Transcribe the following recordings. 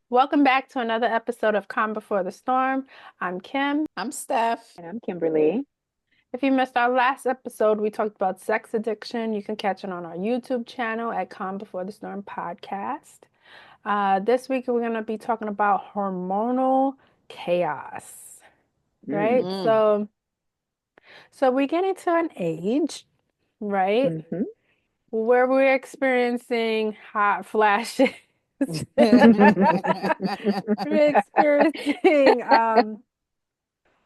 Welcome back to another episode of Calm Before the Storm. I'm Kim. I'm Steph. And I'm Kimberly. If you missed our last episode, we talked about sex addiction. You can catch it on our YouTube channel at Calm Before the Storm podcast. This week, we're going to be talking about hormonal chaos, right? Mm. So we're getting to an age, right, Mm-hmm. where we're experiencing hot flashes. We're experiencing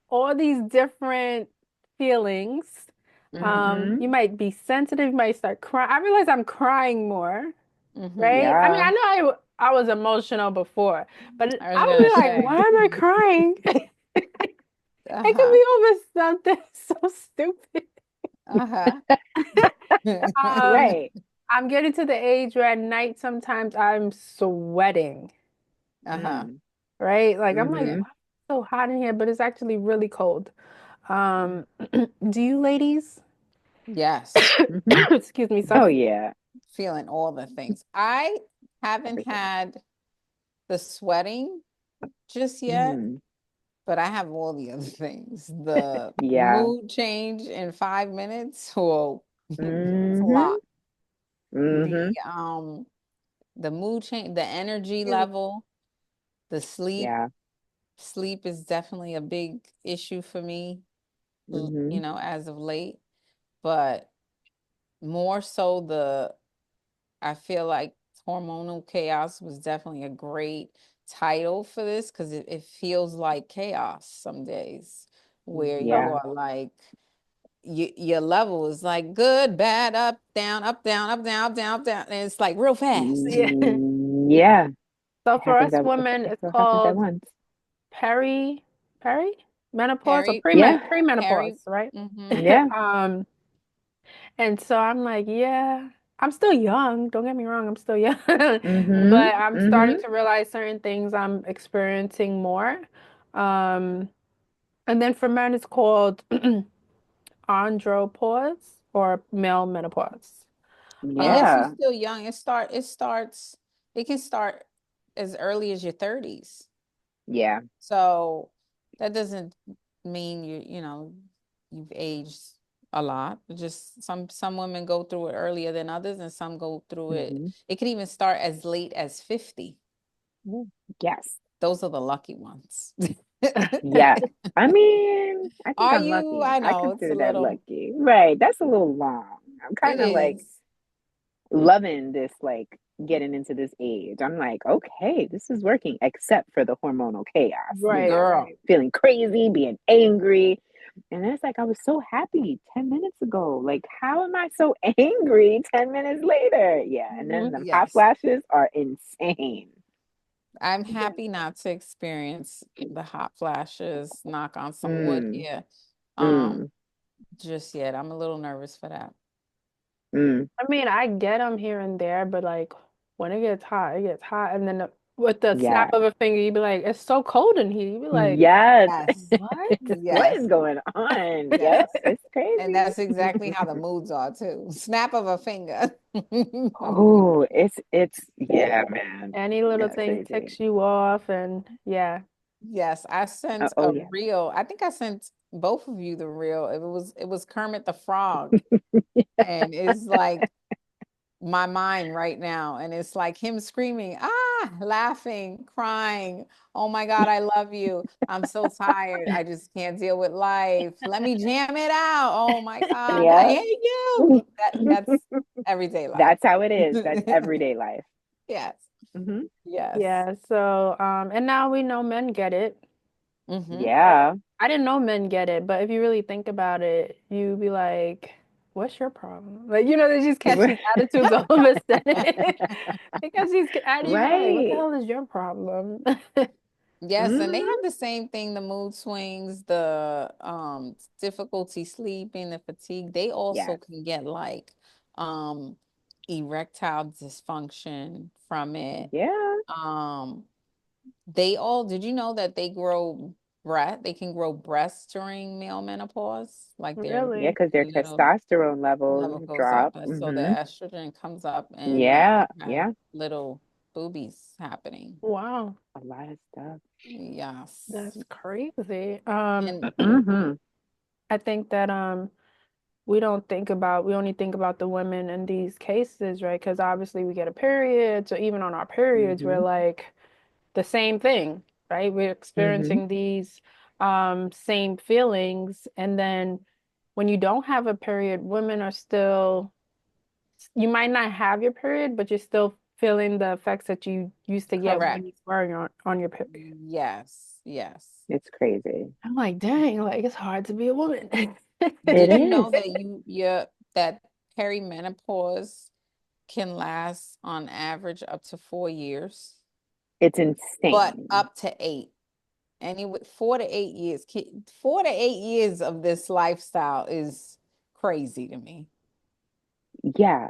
all these different feelings. Mm-hmm. You might be sensitive, you might start crying. I realize I'm crying more, right? I mean, Yeah. I know I was emotional before, but I was I would gonna be like, say. why am I crying? It could Uh-huh. be over something so stupid. Uh-huh. Um, Right. I'm getting to the age where at night sometimes I'm sweating, Uh-huh. Mm. right? Like I'm like, Yeah. Mm-hmm. why is it so hot in here? But it's actually really cold. Um, do you ladies? Yes. Mm-hmm. Excuse me, Oh, sorry. yeah. Feeling all the things. I haven't Everything. had the sweating just yet, Mm. but I have all the other things. The Yeah. mood change in 5 minutes. Whoa. It's a Mm-hmm. lot. The Mm-hmm. um the mood change, the energy Excuse me. level, the sleep. Yeah. Sleep is definitely a big issue for me, Mm-hmm. as of late. But more so I feel like hormonal chaos was definitely a great title for this because it feels like chaos some days where you Yeah. are like your level is like good, bad, up, down, up, down, up, down, up, down, up, down, and it's like real fast. Yeah. Yeah. So It for happens us at women, it it's happens at called once. peri peri menopause or Harry, Yeah. premenopause, Harry, right? mm-hmm. Yeah. Um, and so I'm like, yeah, I'm still young. Don't get me wrong, I'm still young, Mm-hmm. but I'm starting Mm-hmm. to realize certain things I'm experiencing more. Um, and then for men, it's called andropause or male menopause. And yes, you're Yeah. still young. It can start as early as your 30s. Yeah. So that doesn't mean you've aged a lot. Just some women go through it earlier than others, and some go through it. Mm-hmm. It can even start as late as 50. Yes. Those are the lucky ones. Yes. I mean, I think Are I'm you? lucky. I I know it's a consider that little, lucky. Right. That's a little long. I'm it kind of like is. loving this, like getting into this age. I'm like, okay, this is working, except for the hormonal chaos, Right. Girl. Right. feeling crazy, being angry. And then it's like, I was so happy 10 minutes ago. Like, how am I so angry 10 minutes later? Yeah. And then Mhm. them hot Yes. flashes are insane. I'm Yeah. happy not to experience the hot flashes, knock on some wood Mm, here. Um, mm, just yet. I'm a little nervous for that. mm. I mean, I get them here and there, but like when it gets hot, it gets hot. And then with the snap Yeah. of a finger, you'd be like, it's so cold in here. You'd be like, Yes. Yes. what? What Yes. is going on? Yep, Yes. it's And crazy. that's exactly how the moods are too. Snap of a finger. Oh, it's yeah, man. Any little Yeah, thing crazy. ticks you off, and yeah. Yes, I sent Oh a yeah. reel. I think I sent both of you the reel. It was Kermit the Frog. And it's like my mind right now. And it's like him screaming, laughing, crying. Oh my God, I love you. I'm so tired. I just can't deal with life. Let me jam it out. Oh my God, I Yeah. hate you. That's everyday life. That's how it is. That's everyday life. Yes. Hmm. Yes. Yeah, so and now we know men get it. Mm-hmm. Yeah. I didn't know men get it, but if you really think about it, you'd be like, what's your problem? Like, they just catch these attitudes all of a sudden. They catch these attitudes, you're like, what the Right. hell is your problem? Yes, and they have Hmm. the same thing, the mood swings, the difficulty sleeping, the fatigue. They also Yes. can get like um erectile dysfunction from it. Yeah. Um they all did you know that they grow they can grow breasts during male menopause, like their Yeah, Really? because their little testosterone levels level goes up, drop. and so the Hmm. estrogen comes up, and now Yeah, you have yeah, little boobies happening. Wow, a lot of stuff. Yes. that's crazy. And Hmm. I think that we only think about the women in these cases, right? Because obviously we get a period, so even on our periods, we're Hmm. like the same thing, right? We're Hmm. experiencing these same feelings, and then when you don't have a period, women are still, you might not have your period, but you're still feeling the effects that you used to get when correct. you were on your period. Yes, yes. It's crazy. I'm like, dang, like it's hard to be a woman. It Did you know is. that that perimenopause can last on average up to 4 years, It's but insane. up to eight? 4 to 8 years, 4 to 8 years of this lifestyle is crazy to me. Yeah.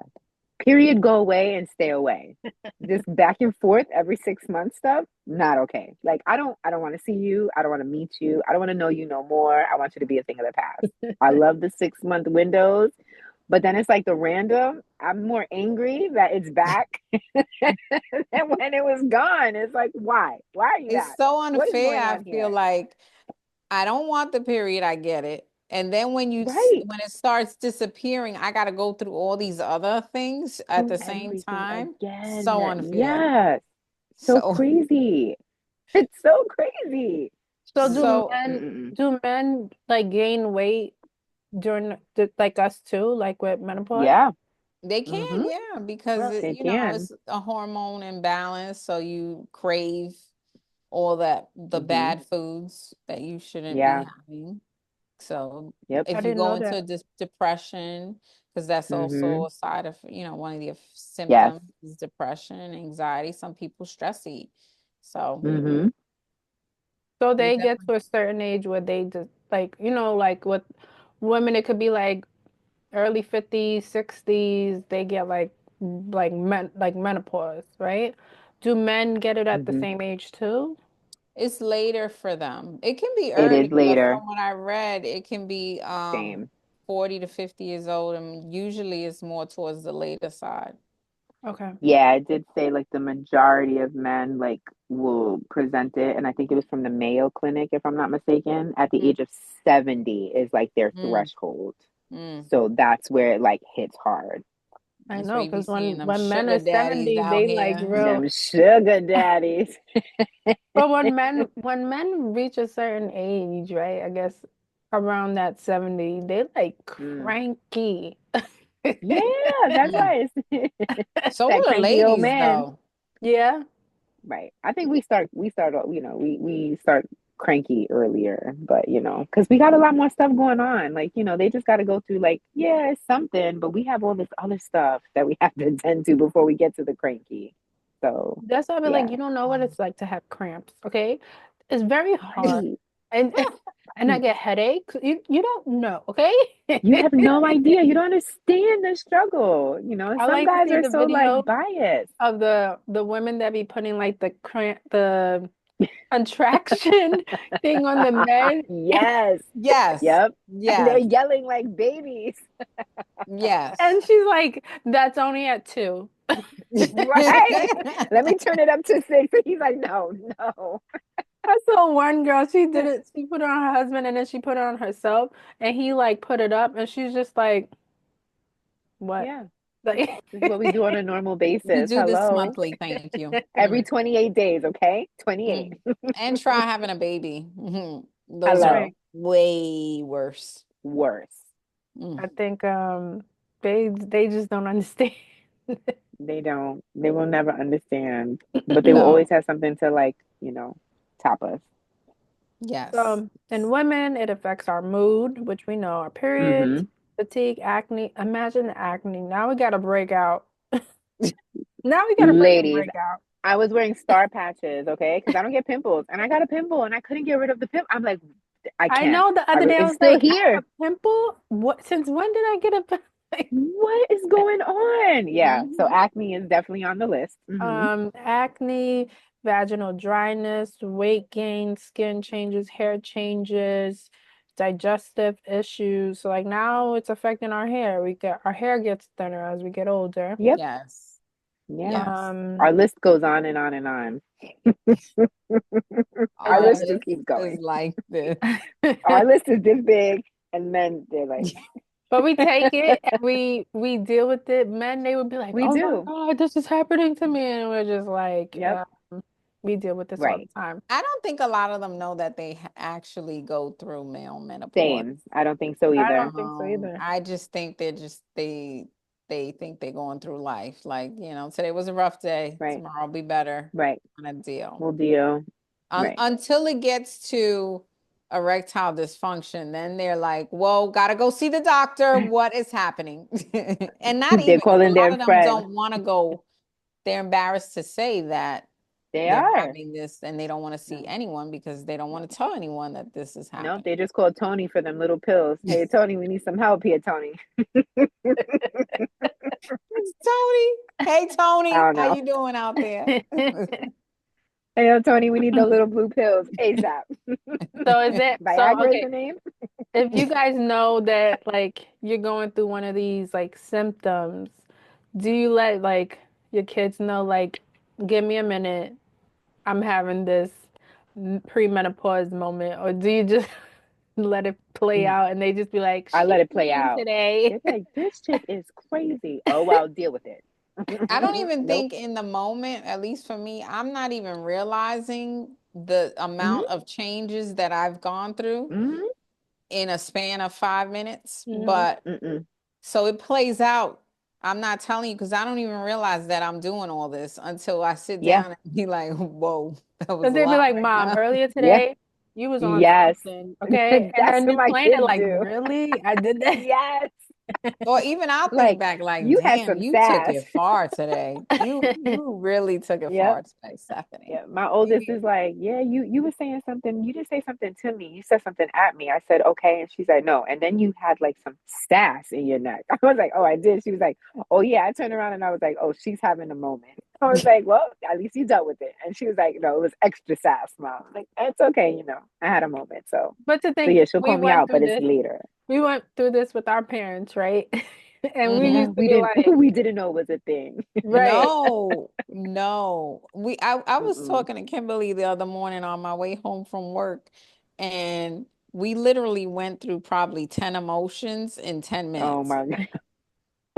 Period, go away and stay away. This back and forth every 6 months stuff, not okay. Like I don't want to see you. I don't want to meet you. I don't want to know you no more. I want you to be a thing of the past. I love the 6 month windows, but then it's like the random. I'm more angry that it's back than when it was gone. It's like, why? Why are you It's back? so What is unfair. going I on feel here? like I don't want the period, I get it. And then Right. when it starts disappearing, I got to go through all these other things at Through the same everything time. again. So unfair. Yes. So So, crazy. It's so crazy. So so Mm-mm. do men like gain weight during like us too, like with menopause? Yeah. they Mm-hmm. can, yeah, because Really? They can. it's a hormone imbalance, so you crave all that the Mm-hmm. bad foods that you shouldn't be Yeah. having. So Yep. I if you didn't go know into that. depression, because that's Mm-hmm. also a side of, one of the Yes. symptoms is depression and anxiety. Some people stress eat. So Mm-hmm. So you they get definitely, to a certain age where they just like, like with women, it could be like early 50s, 60s, they get like menopause, right? Do men get it at the Mm-hmm. same age too? it's later for them. It can be It is early, but later. from what I read, it can be Same. 40 to 50 years old, and usually it's more towards the later side. Okay. Yeah, it did say like the majority of men like will present it, and I think it was from the Mayo Clinic, if I'm not mistaken, at the Mm, age of 70 is like their mm, threshold. mm. So that's where it like hits hard. I That's where know, you be because seeing them when men sugar are daddies 70, out they like here. real. Them sugar daddies. But when men reach a certain age, right? I guess around that 70, they like Mm. cranky. Yeah, that's Mm. why it's So that are the cranky old ladies, man. though. Yeah. Mm. Right. I think we start, we start cranky earlier, but because we got a lot more stuff going on. Like, they just got to go through like, yeah, it's something, but we have all this other stuff that we have to attend to before we get to the cranky. So, That's why I be like, yeah. you don't know what it's like to have cramps, okay? It's very hard. Right. And and I get headaches. You don't know, okay? You have no idea. You don't understand the struggle. I Some like to guys see are the so like video biased. of the women that be putting like the contraction thing on the men. Yes. Yes. Yep. And they're Yes. yelling like babies. Yes. And she's like, that's only at 2. Right. Let me turn it up to 6. And he's like, no, no. I saw one girl, she did it, she put it on her husband and then she put it on herself and he like put it up and she's just like, what? Yeah. Like This is what we do on a normal We basis. do this Hello. monthly, thank you. Every Mm, 28 days, okay? 28. mm. And try having a baby. Mhm. Those are Hello. right. way worse. Worse. I Mm. think they just don't understand. They don't. They will never understand. But they will No. always have something to like, top us. Yes. So in women, it affects our mood, which we know, our periods, Mm-hmm. fatigue, acne. Imagine the acne. Now we got to break out. Now we got to freaking Ladies, break out. I was wearing star patches, okay? Because I don't get pimples. And I got a pimple and I couldn't get rid of the pimple. I'm like, I I can't. know the other day I It's was still like, I have here. a pimple? What? Since when did I get a pimple? What is going on? Yeah. So Mhm. acne is definitely on the list. Acne, vaginal dryness, weight gain, skin changes, hair changes, digestive issues. So like now it's affecting our hair. Our hair gets thinner as we get older. Yep. Yes. Yeah. Yes. Um, Our list goes on and on and on. Our Our list just list keeps is going. like this. Our list is this big, and then they're like, but we take it and we deal with it. Men, they would be like, we "Oh my do. God, this is happening to me," and we're just like, Yep. we deal with this all the Right. time. I don't think a lot of them know that they actually go through male menopause. Same. I don't think so I either. don't think so either. I just think they think they're going through life. Like, today was a rough day. Right. Tomorrow will be better Right. kind of deal. We'll deal. Right. Until it gets to erectile dysfunction, then they're like, whoa, gotta go see the doctor. What is happening? And not They're even because a calling lot their of them friend. don't want to go. They're embarrassed to say that They they're are. having this and they don't want to see No. anyone because they don't No. want to tell anyone that this is No. happening. They just called Tony for them little pills. Hey, Tony, we need some help here, Tony. It's Tony. Hey I Tony, don't how know. you doing out there? Hey, Tony, we need the little blue pills ASAP. So is it so Viagra is okay? the name? If you guys know that like you're going through one of these like symptoms, do you let like your kids know like give me a minute, I'm having this premenopause moment, or do you just let it play out and they just be like, I she's let it play mean out. today? They're like, this chick is crazy. Oh, well, deal with it. I don't even Nope. think in the moment, at least for me, I'm not even realizing the Hmm. amount of changes that I've gone through Hmm. in a span of 5 minutes. Hmm. But Mm-mm. so it plays out. I'm not telling you because I don't even realize that I'm doing all this until I sit Yeah. down and be like, whoa, that was Because a they'd be lot like, right Mom, now. earlier Yeah. today you was on Yes. something, okay? And That's then what you my playing it kids like, do. really? I did that? Yes. Or even I'll think Like, back like, you had damn, some you took sass. it far today. You really took it Yep. far today, Stephanie. Yeah, my oldest is like, yeah, you were saying something. You didn't say something to me. You said something at me. I said, okay. And she's like, no. And then you had like some sass in your neck. I was like, oh, I did. She was like, oh, yeah. I turned around and I was like, oh, she's having a moment. I was like, well, at least you dealt with it. And she was like, no, it was extra sass, Mom. I'm like, it's okay. I had a moment. But to So think yeah, she'll call me out, but it's later. we went through this with our parents, right? And we Hmm. Yeah, used to be like, we didn't know it was a thing. right. No, no. I was Mm-mm. talking to Kimberly the other morning on my way home from work, and we literally went through probably 10 emotions in 10 Oh minutes. my God.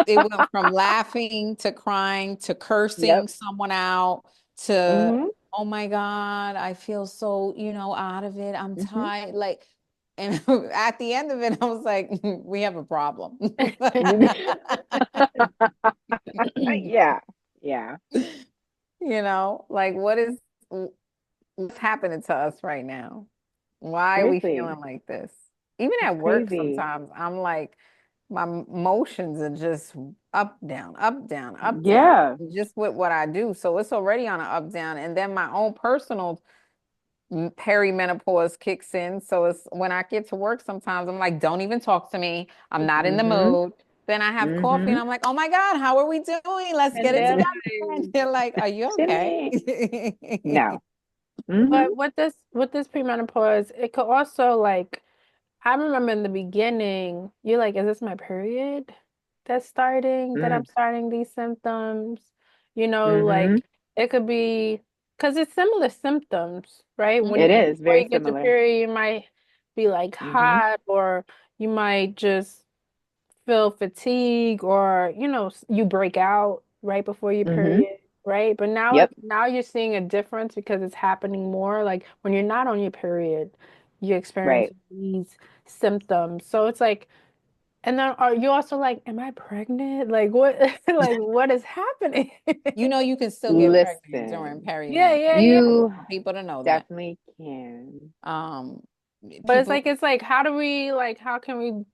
It went from laughing to crying to Yep. cursing someone out to, Mm-hmm. oh my God, I feel so, out of it. I'm Mm-hmm. tired. Like, and at the end of it, I was like, we have a problem. Yeah. Yeah. Like what's happening to us right now? Why are we Seriously. feeling like this? Even It's at work, crazy. sometimes I'm like, my emotions are just up, down, up, down, up, down, Yeah. just with what I do. So it's already on an up, down. And then my own personal perimenopause kicks in. So it's when I get to work, sometimes I'm like, don't even talk to me. I'm not in the Mm-hmm. mood. Then I have coffee Mm-hmm. and I'm like, oh my God, how are we doing? Let's And get it they're together. Mm-hmm. And like, they're like, are you okay? Shimmy. No. Mm-hmm. but with this premenopause, it could also like I remember in the beginning, you're like, is this my period that's starting, that I'm Mm. starting these symptoms? Mm-hmm. Like it could be because it's similar symptoms, right? It Mhm. is Before very you get your similar. period, you might be like Mm-hmm. hot, or you might just feel fatigue, or you break out right before your Mm-hmm. period, right? But Yep. now you're seeing a difference because it's happening more. Like when you're not on your period, you experience Right. these symptoms. So it's like, and then are you also like, am I pregnant? Like what like what is happening? You can still get pregnant during Listen. Yeah, perimenopause. yeah, yeah. You I want people to know that. definitely can. Um, But people, it's like how do we like how can we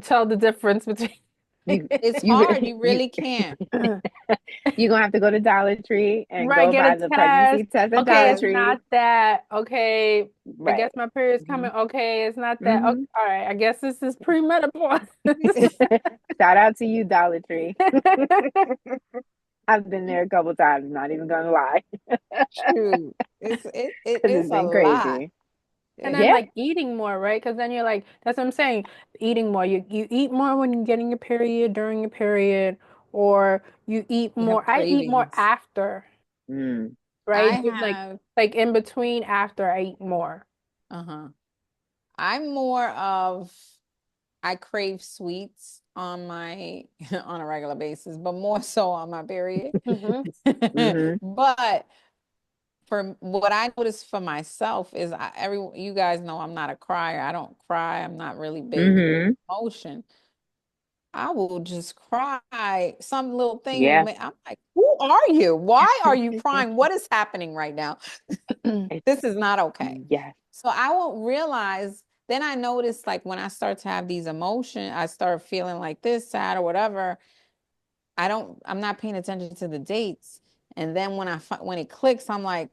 tell the difference between You It's you hard. You you really can't. you're gonna have to go to Dollar Tree and Right, go get a buy the pregnancy test. test at Okay, Dollar it's Tree. not that. Okay, I guess Right. my period's Hmm. coming. Okay, it's not that. Okay, Hmm. all right, I guess this is premenopause. Shout out to you, Dollar Tree. I've been there a couple times, not even gonna lie. Shoot. It Because is it's a been lot. crazy. And then It- Yeah. like eating more, right? Because then you're like, that's what I'm saying, eating more. You eat more when you're getting your period, during your period, or you eat You have more. I eat more cravings. after, Mm. right? I Like have, like in between after I eat more. uh-huh. I'm more of I crave sweets on my on a regular basis, but more so on my period. Hmm. Hmm. But for what I notice for myself is you guys know I'm not a crier. I don't cry. I'm not really big with Hmm. emotion. I will just cry. Some little thing will Yeah. make, I'm like, who are you? Why are you crying? What is happening right now? This It's is not okay. yes. So I won't realize. Then I notice like when I start to have these emotions, I start feeling like this, sad or whatever. I'm not paying attention to the dates. And then when it clicks, I'm like,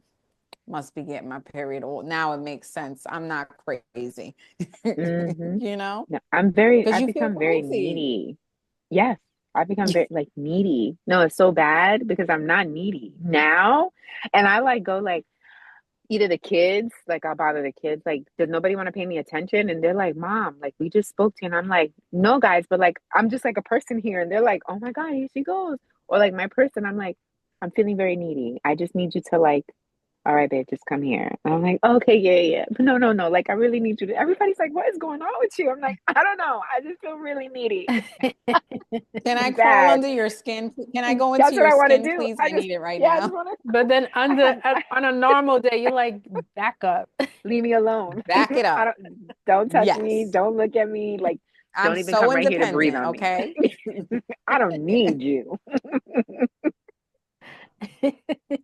must be getting my period. Or now it makes sense. I'm not crazy. Hmm. You know? No, Because I've you feel become very crazy. needy. Yes. I've become very like needy. No, it's so bad because I'm not needy now. And I like go like either the kids, like I'll bother the kids, like, does nobody want to pay me attention? And they're like, Mom, like we just spoke to you. And I'm like, no, guys, but like I'm just like a person here. And they're like, oh my God, here she goes. Or like my person, I'm like, I'm feeling very needy. I just need you to like, all right, babe, just come here. And I'm like, okay, yeah, yeah. But no, no, no. Like I really need you to everybody's like, what is going on with you? I'm like, I don't know. I just feel really needy. Can I crawl Bad. under your skin? Can I go into That's what your I want to skin, do. please? I I just need it right yeah, I just now. want But then to on a normal day, you're like, back up. leave me alone. Back it I up. don't touch me. Yes. Don't look at me. Like I'm don't even so come right here to breathe independent, on me. okay? I don't need you.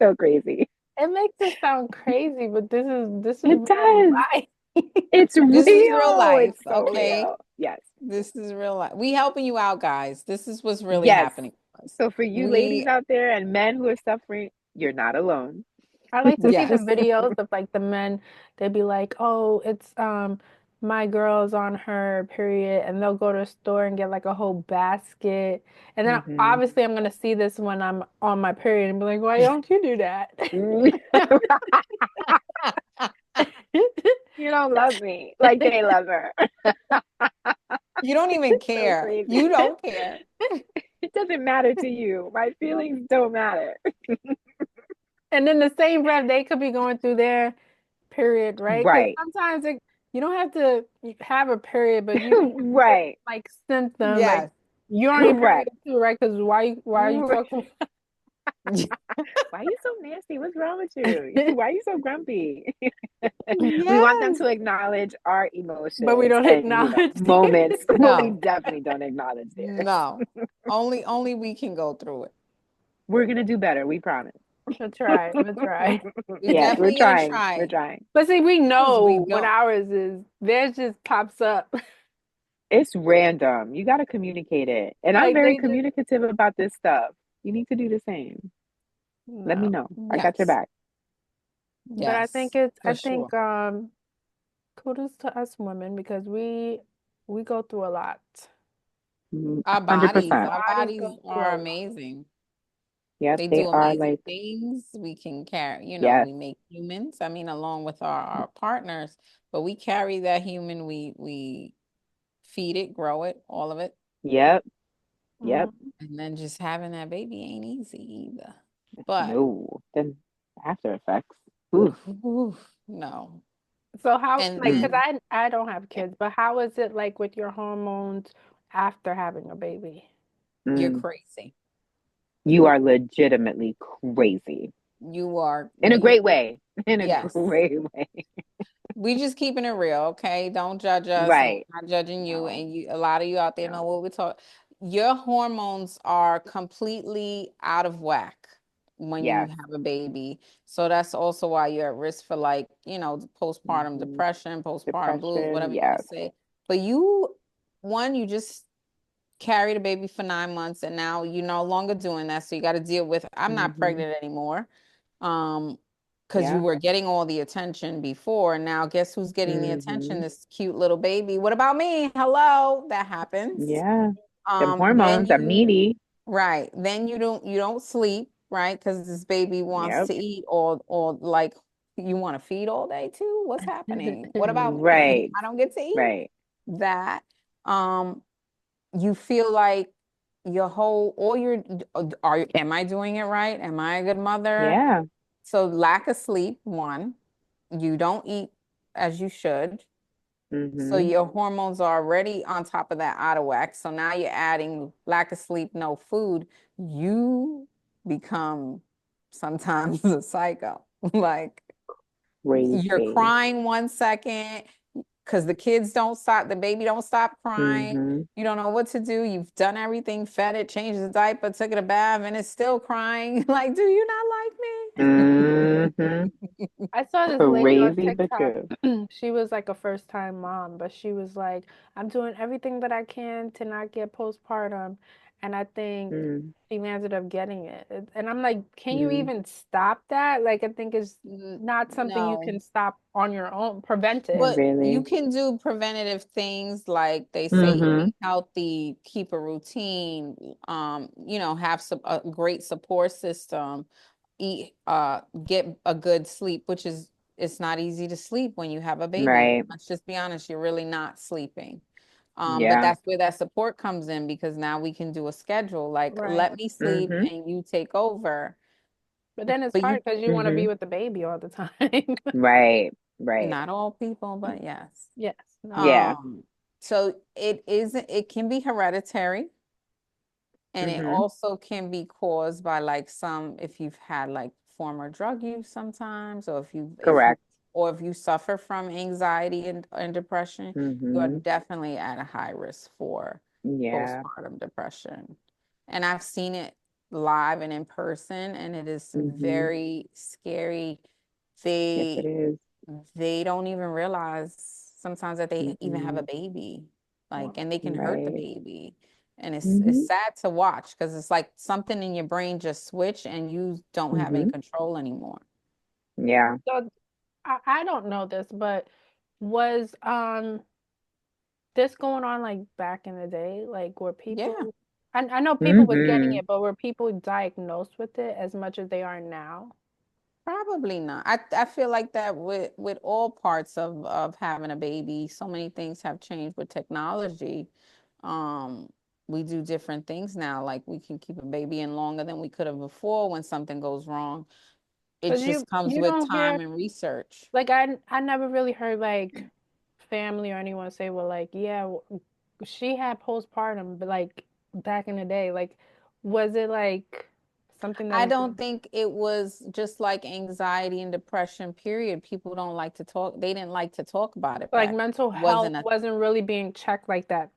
So crazy. It makes it sound crazy, but this is It real does. life. It's This is real real. life, It's so okay? real. Yes. This is real life. We helping you out, guys. This is what's really Yes. happening to us. So for you ladies We, out there and men who are suffering, you're not alone. I like to see the yes. videos of like the men, they'd be like, "Oh, it's my girl's on her period," and they'll go to a store and get like a whole basket. And then Hmm. obviously I'm gonna see this when I'm on my period and be like, "Why don't you do that?" You don't love me like they love her. You don't even So care. You crazy. don't care. It doesn't matter to you. My feelings don't matter. And then the same breath, they could be going through their period, right? Because Right. sometimes you don't have to have a period, but you can have certain Right. like symptoms, like Yes. you're on your Right. period too, right? Because why are you talking? Why are you so nasty? What's wrong with you? Why are you so grumpy? We want them Yes. to acknowledge our But we emotions don't and, acknowledge moments, but we No, definitely don't acknowledge theirs. no. Only we can go through it. We're going to do better. We promise. That's right. That's right. We Yes, we're definitely gonna trying. We're try trying. But see, we because we know when don't. ours is theirs just pops up. It's random. You got to communicate it. And I'm Like very they just communicative about this stuff. You need to do the same. Let me no. know. I got your Yes. back. But Yes. I For think sure. kudos to us women because we go through a lot. $100%. Our Bodies bodies go through a are lot. amazing. Yep, They they do are amazing like, things. We can carry, yes, we make humans. I mean, along with our partners, but we carry that human. We feed it, grow it, all of it. yep, yep. Mhm. And then just having that baby ain't easy either. But No, then after effects. Oof. oof, no. So how And like because Mm, then I don't have kids, but how is it like with your hormones after having a baby? you're mm. crazy. You are legitimately crazy You are in a you great way. In a yes. great way. We just keeping it real, okay? Don't judge us, and Right. we're not judging you. No, And you, a lot of you out there know no. what we're talking. Your hormones are completely out of whack when you Yes. have a baby. So that's also why you're at risk for like, postpartum Hmm. depression, postpartum blues, Depression. whatever you want Yes. to say. But you, one, you just carried a baby for 9 months and now you're no longer doing that. So you got to deal with, I'm not Mm-hmm. pregnant anymore. Um, because you Yeah. were getting all the attention before. And now guess who's getting the attention? Mm-hmm. This cute little baby. What about me? Hello, that happens. Yeah. Them Then hormones, I'm you needy. right. Then you don't sleep, right? Because this baby wants Yep. to eat or like you want to feed all day too. What's happening? What about me? Right. I don't get to eat Right. that. Um, you feel like your whole all your are am I doing it right? Am I a good mother? Yeah. So lack of sleep, one, you don't eat as you should. So Mm-hmm. your hormones are already on top of that out of whack. So now you're adding lack of sleep, no food. You become sometimes a psycho. Like you're Crazy. crying 1 second because the kids don't stop, the baby don't stop crying. Mm-hmm. You don't know what to do. You've done everything, fed it, changed the diaper, took it a bath, and it's still crying. Like, do you not Mm-hmm. like me? I saw this lady on Crazy but TikTok. true. She was like a first time mom, but she was like, I'm doing everything that I can to not get postpartum. And I think Mm-hmm. she landed up getting it. And I'm like, can you even stop that? Like, I think it's not something you No. can stop on your own, prevent it. But you Really? can do preventative things like they say Mm-hmm. eating healthy, keep a routine, have a great support system, get a good sleep, which is it's not easy to sleep when you have a baby. Right. Let's just be honest, you're really not sleeping. But Yeah. that's where that support comes in because now we can do a schedule like Right. let me sleep Mm-hmm. and you take over. But then it's But you hard because you want to Mm-hmm. be with the baby all the time. Right. Right. not all people, but yes. Yes, not all. Yeah. Um, so it can be hereditary and it Mm-hmm. also can be caused by like if you've had like former drug use sometimes, or Correct. if you suffer from anxiety and depression, you are Mm-hmm. definitely at a high risk for Yeah. postpartum depression. And I've seen it live and in person, and it is Mm-hmm. very scary. Yes, it They is. they don't even realize sometimes that they even have Mm-hmm. a baby, like, Wow. and they can hurt the Right. baby. And it's Mm-hmm. sad to watch because it's like something in your brain just switched and you don't have any Mm-hmm. control anymore. Yeah. So I don't know this, but was this going on like back in the day? Like were Yeah, people I know people was getting Mm-hmm. it, but were people diagnosed with it as much as they are now? probably not. I feel like that with all parts of having a baby, so many things have changed with technology. Um, we do different things now. Like we can keep a baby in longer than we could have before when something goes wrong. It Because just comes you with don't hear time and research. like I never really heard like family or anyone say, well, like yeah, she had postpartum, but like back in the day, like was it like something that I was don't think it was just like anxiety and depression, period. People don't like to talk. They didn't like to talk about it like back. mental It health wasn't a wasn't really being checked like that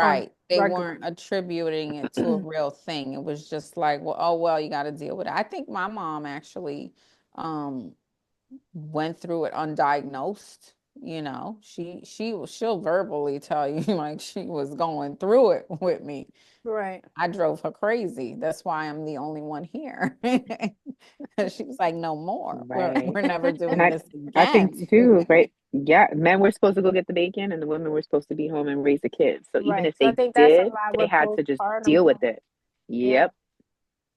on right. They weren't regularly? attributing it to a real thing. It was just like, well, oh well, you got to deal with it. I think my mom actually um went through it undiagnosed. She'll verbally tell you like she was going through it with me. Right. I drove her crazy. That's why I'm the only one here. She was like, no more. We're Right. we're never And doing I this I again. think too, right? Yeah, men were supposed to go get the bacon and the women were supposed to be home and raise the kids. So even Right. if So I they think that's a did, lot they with had to just postpartum deal with too. it. Yeah. Yep.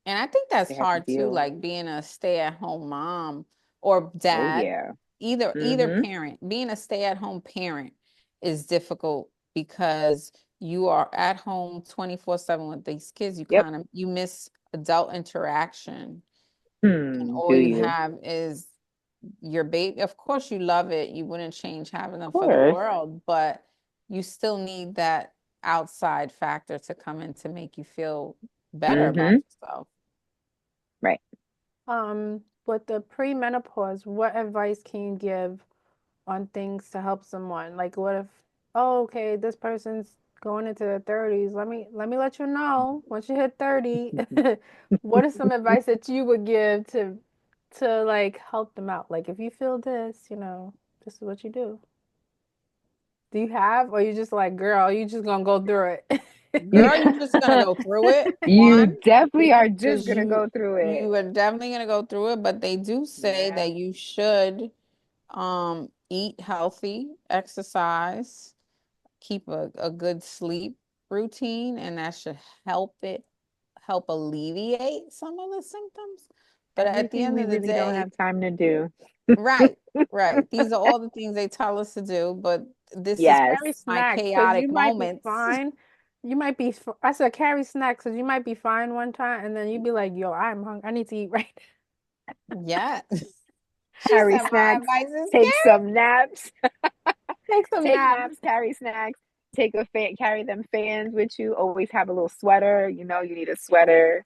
And I think that's They had to hard too, deal. like being a stay-at-home mom or Oh dad, yeah. either Mm-hmm. parent. Being a stay-at-home parent is difficult because you are at home 24/7 with these kids. Yep. You miss adult interaction. And Hmm. all Do you you? have is your baby. Of course, you love it. You wouldn't change having Of them for the course. world, but you still need that outside factor to come in to make you feel better about Mm-hmm. yourself. Right. With the premenopause, what advice can you give on things to help someone? Like what if, oh, okay, this person's going into their 30s. Let me let you know once you hit 30, what is some advice that you would give to like help them out? Like if you feel this, this is what you do. Do you have, or you just like, girl, you just gonna go through it? Girl, you're just gonna go through it. You One, definitely are just because gonna go through it. you are definitely gonna go through it, but they do say Yeah. that you should eat healthy, exercise, keep a good sleep routine, and that should help alleviate some of the symptoms. But at the Everything end we of the really don't day, have time to do. right, right. These are all the things they tell us to do, but this is Yes. Carry my snacks because you chaotic might be moments. fine. You might be, I said carry snacks because you might be fine one time and then you'd be like, yo, I'm hungry. I need to eat right Yeah. She Carry said my snacks, advice is take some naps, now. Take some take naps. naps, carry snacks, take a fan, carry them fans with you. Always have a little sweater. You know, you need a sweater.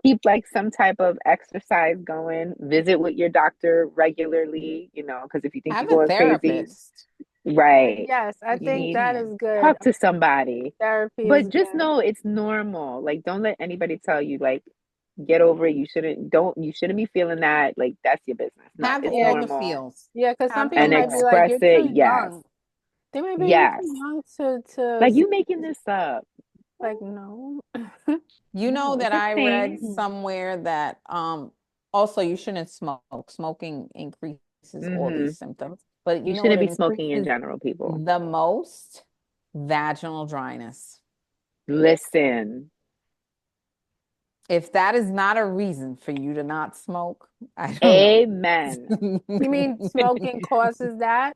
Keep like some type of exercise going. Visit with your doctor regularly, you know, because if you think have you're a going crazy, therapist. right, Yes, I you think You need that can. is good. talk to somebody. Therapy is But just good. know it's normal. Like, don't let anybody tell you, like, get over it. You shouldn't be feeling that. Like, that's your business. No, Have it's Yeah, all the normal. feels. yeah, because some Have people them And might be all. like, express you're it. too Yes. young. They might be, you're too Yes. young to Like, you making this up. like, no. You know No, that it's a I read thing. somewhere that also you shouldn't smoke. Smoking increases all Hmm. these symptoms. But you You know what shouldn't it be smoking in increases general, people. the most? Vaginal dryness. Listen. If that is not a reason for you to not smoke, I don't know. Amen. You mean smoking causes that?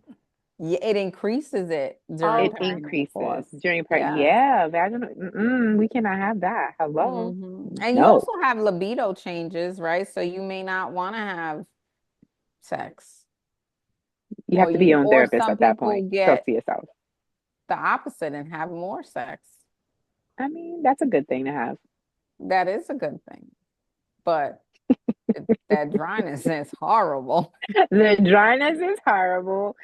Yeah, it increases it during It Okay. increases perimenopause. during Yes. yeah, vaginal. We cannot have that. Hello. And you No. also have libido changes, right? So you may not want to have sex. You have to be your own Or therapist some at that people point. Talk get to yourself. the opposite and have more sex. I mean, that's a good thing to have. That is a good thing. But that dryness is horrible. The dryness is horrible.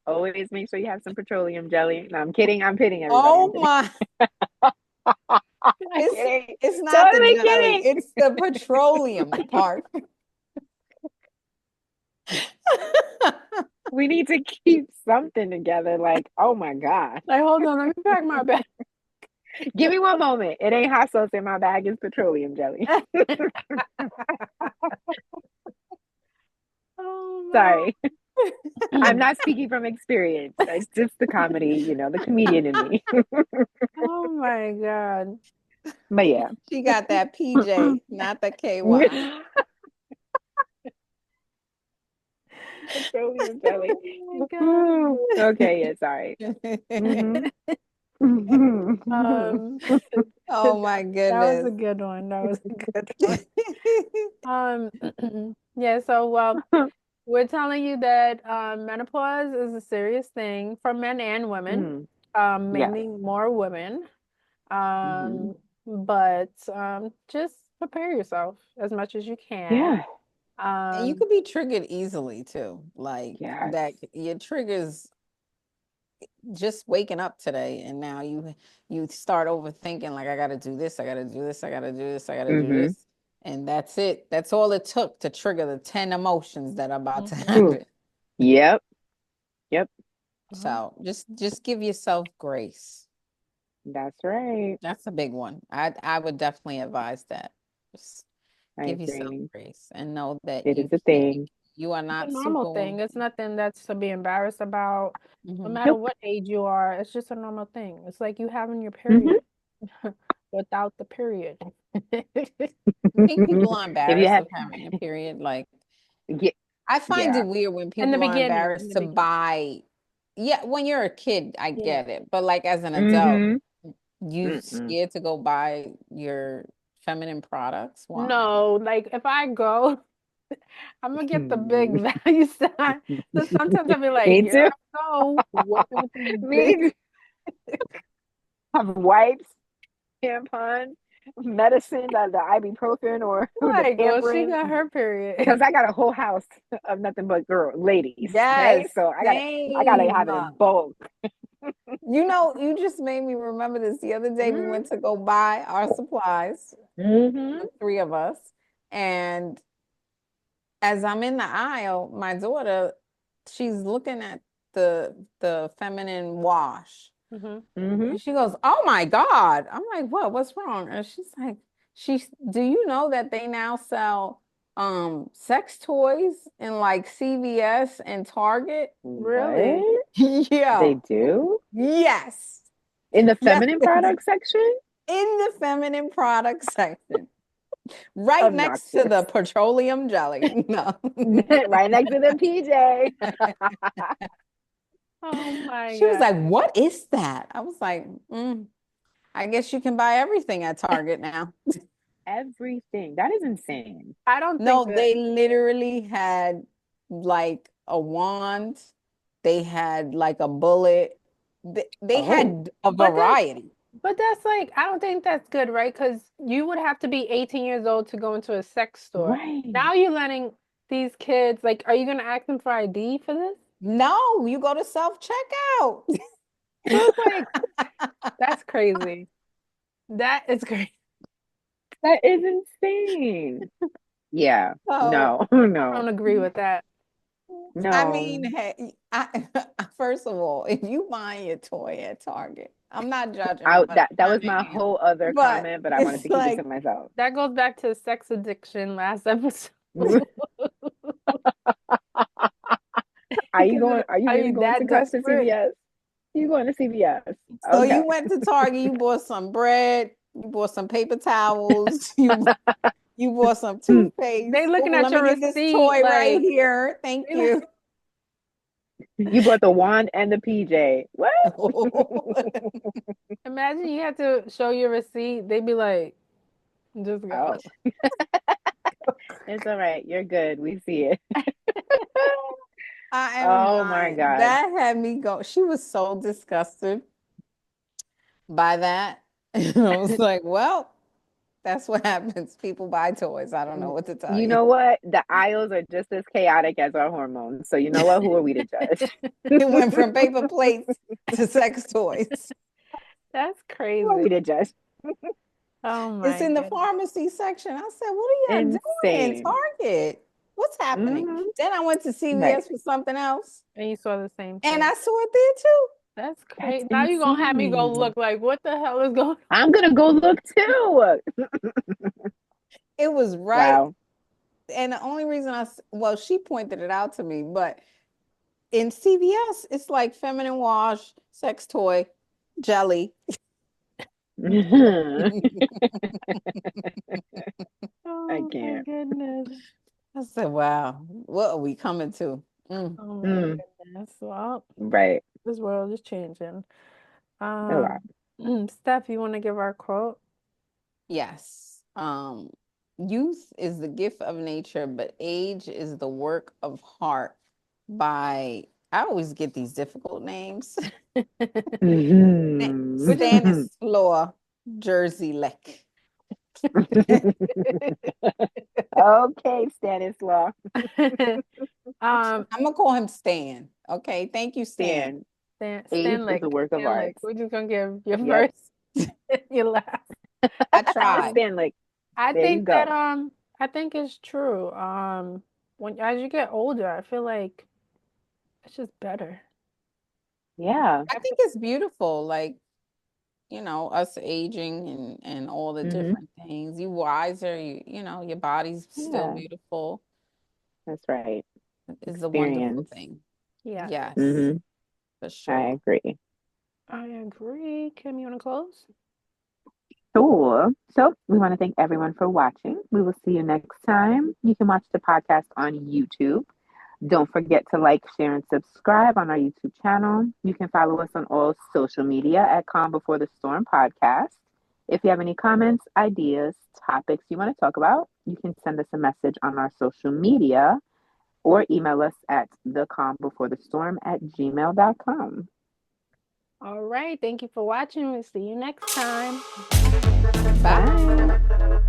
Always make sure you have some petroleum jelly. No, I'm kidding. I'm kidding, everybody. I'm Oh kidding. my, I'm kidding. it's not the Totally jelly, kidding. it's the petroleum part. We need to keep something together. Like, oh my God. Like, hold on, let me pack my bag. Give me one moment. It ain't hot sauce in my bag, it's petroleum jelly. Oh Sorry. I'm no. not speaking from experience. It's just the comedy, the comedian in me. Oh my God. But yeah. She got that PJ, not the KY. Petroleum jelly. Oh my Okay, yeah, sorry. Mm-hmm. God. Oh my That was a goodness. good one. That was a good one. Um, yeah, so we're telling you that menopause is a serious thing for men and women, Mm, yes. mainly more women. Hmm. But just prepare yourself as much as you can. Yeah. And you Um, could be triggered easily too. Like Yes. that your triggers just waking up today and now you start overthinking like I gotta do this, I gotta do this, I gotta do this, I gotta do Mm-hmm. this. And that's it. That's all it took to trigger the 10 emotions that are about to mhm. happen. Yep. Yep. So just give yourself grace. That's right. That's a big one. I would definitely advise that. Just I give yourself agree. grace and know that It is you a can't, thing. you are It's a not normal thing. superwoman. It's nothing that's to be embarrassed about, no Hmm. matter Nope. what age you are. It's just a normal thing. It's like you having your Mm-hmm. period without the period. I think people are If you embarrassed have, of having a period. Like yeah, I find yeah. it weird when In the people are beginning, in embarrassed the to beginning. buy. Yeah, when you're a kid, I Yeah. get it. But like as an adult, Mm-hmm. you Mm-mm. scared to go buy your feminine products? Why? No, like if I go, I'm gonna get the big value sign. So sometimes I'll be like, Me here too. I go, walking with this Me big, too. Have wipes, tampons, medicine, the ibuprofen or the like, well, she pampering. got her period. Because I got a whole house of nothing but ladies. Okay. Yes, So I gotta same. have it in bulk. You know, you just made me remember this. The other day we went to go buy our supplies, Mm-hmm. the three of us, and as I'm in the aisle, my daughter, she's looking at the feminine wash. And she goes, "Oh my God." I'm like, "What? What's wrong?" And she's like, do you know that they now sell sex toys in like CVS and Target?" Really? What? Yeah. They do? Yes. In the Yes. feminine product section? In the feminine product section. Right next to the Obnoxious. petroleum jelly. No. Right next to the PJ. Oh my She was like, God. "What is that?" I was like, I guess you can buy everything at Target now. Everything. That is insane. I don't think No, that, they literally had like a wand. They had like a bullet. They Oh, had a but variety. that's like, I don't think that's good, right? Because you would have to be 18 years old to go into a sex store. right. Now you're letting these kids, like, are you going to ask them for ID for this? No, you go to self-checkout. So it's like, that's crazy. That is crazy. That is insane. Yeah. So, No, I don't no, agree with that. I mean, no. hey, first of all, if you buying your toy at Target, I'm not judging I nobody. that I'm was not my mad. whole other But comment, but I wanted it's to keep it to like, myself. That goes back to sex addiction last episode. Because Are you are really you going to that cuss to desperate? CVS? You going to CVS? so Okay. you went to Target, you bought some bread, you bought some paper towels, you bought some They toothpaste. Oh, looking at let me your get this receipt toy right like, here. Thank they like, you. You bought the wand and the PJ. What? imagine you had to show your receipt. They'd be like, just Oh, go. it's all right. You're good. We see it. I am Oh my dying. God. That had me go. She was so disgusted by that. And I was like, well, that's what happens. People buy toys. I don't know what to tell You you. know what? The aisles are just as chaotic as our hormones. So you know what? Who are we to judge? It went from paper plates to sex toys. That's Who are we crazy. to judge? Oh It's my in the goodness. pharmacy section. I said, what are y'all doing in Insane. Target? What's happening? Hmm. Then I went to Right. CVS for something else, And you saw the same and thing. I saw it there too. That's That's crazy. Now you're gonna have me go insane. look like, what the hell is going I'm gonna go look too. It was right. Wow. And the only reason well, she pointed it out to me, but in CVS, it's like feminine wash, sex toy, jelly. I Oh my can't. goodness. I said, wow, what are we coming to? Oh my Mm, goodness. Well, right. this world is changing. A lot. Steph, you want to give our quote? Yes. Youth is the gift of nature, but age is the work of heart by, I always get these difficult names. Mhm. Stanislaw Jersey Leck. Okay, Stanislaw. Um, I'm gonna call him Stan. Okay, thank you, Stan. Stan. Age is Stanlick. a work of art. Stanlick. We're just gonna give your Yep. first, your last. I tried. Stanley. I There you think that go. I think it's true. When as you get older, I feel like it's just better. Yeah. I think it's beautiful, like, us aging and all the Hmm. different things. You wiser, your body's still Yeah. beautiful. That's right. Is a wonderful Experience. thing. Yeah, Yes, Hmm. for I sure. agree. I agree. Kim, you wanna close? Sure. So we want to thank everyone for watching. We will see you next time. You can watch the podcast on YouTube. Don't forget to like, share, and subscribe on our YouTube channel. You can follow us on all social media at Calm Before the Storm Podcast. If you have any comments, ideas, topics you want to talk about, you can send us a message on our social media or email us at thecalmbeforethestorm@gmail.com. All right. Thank you for watching. We'll see you next time. Bye. Bye.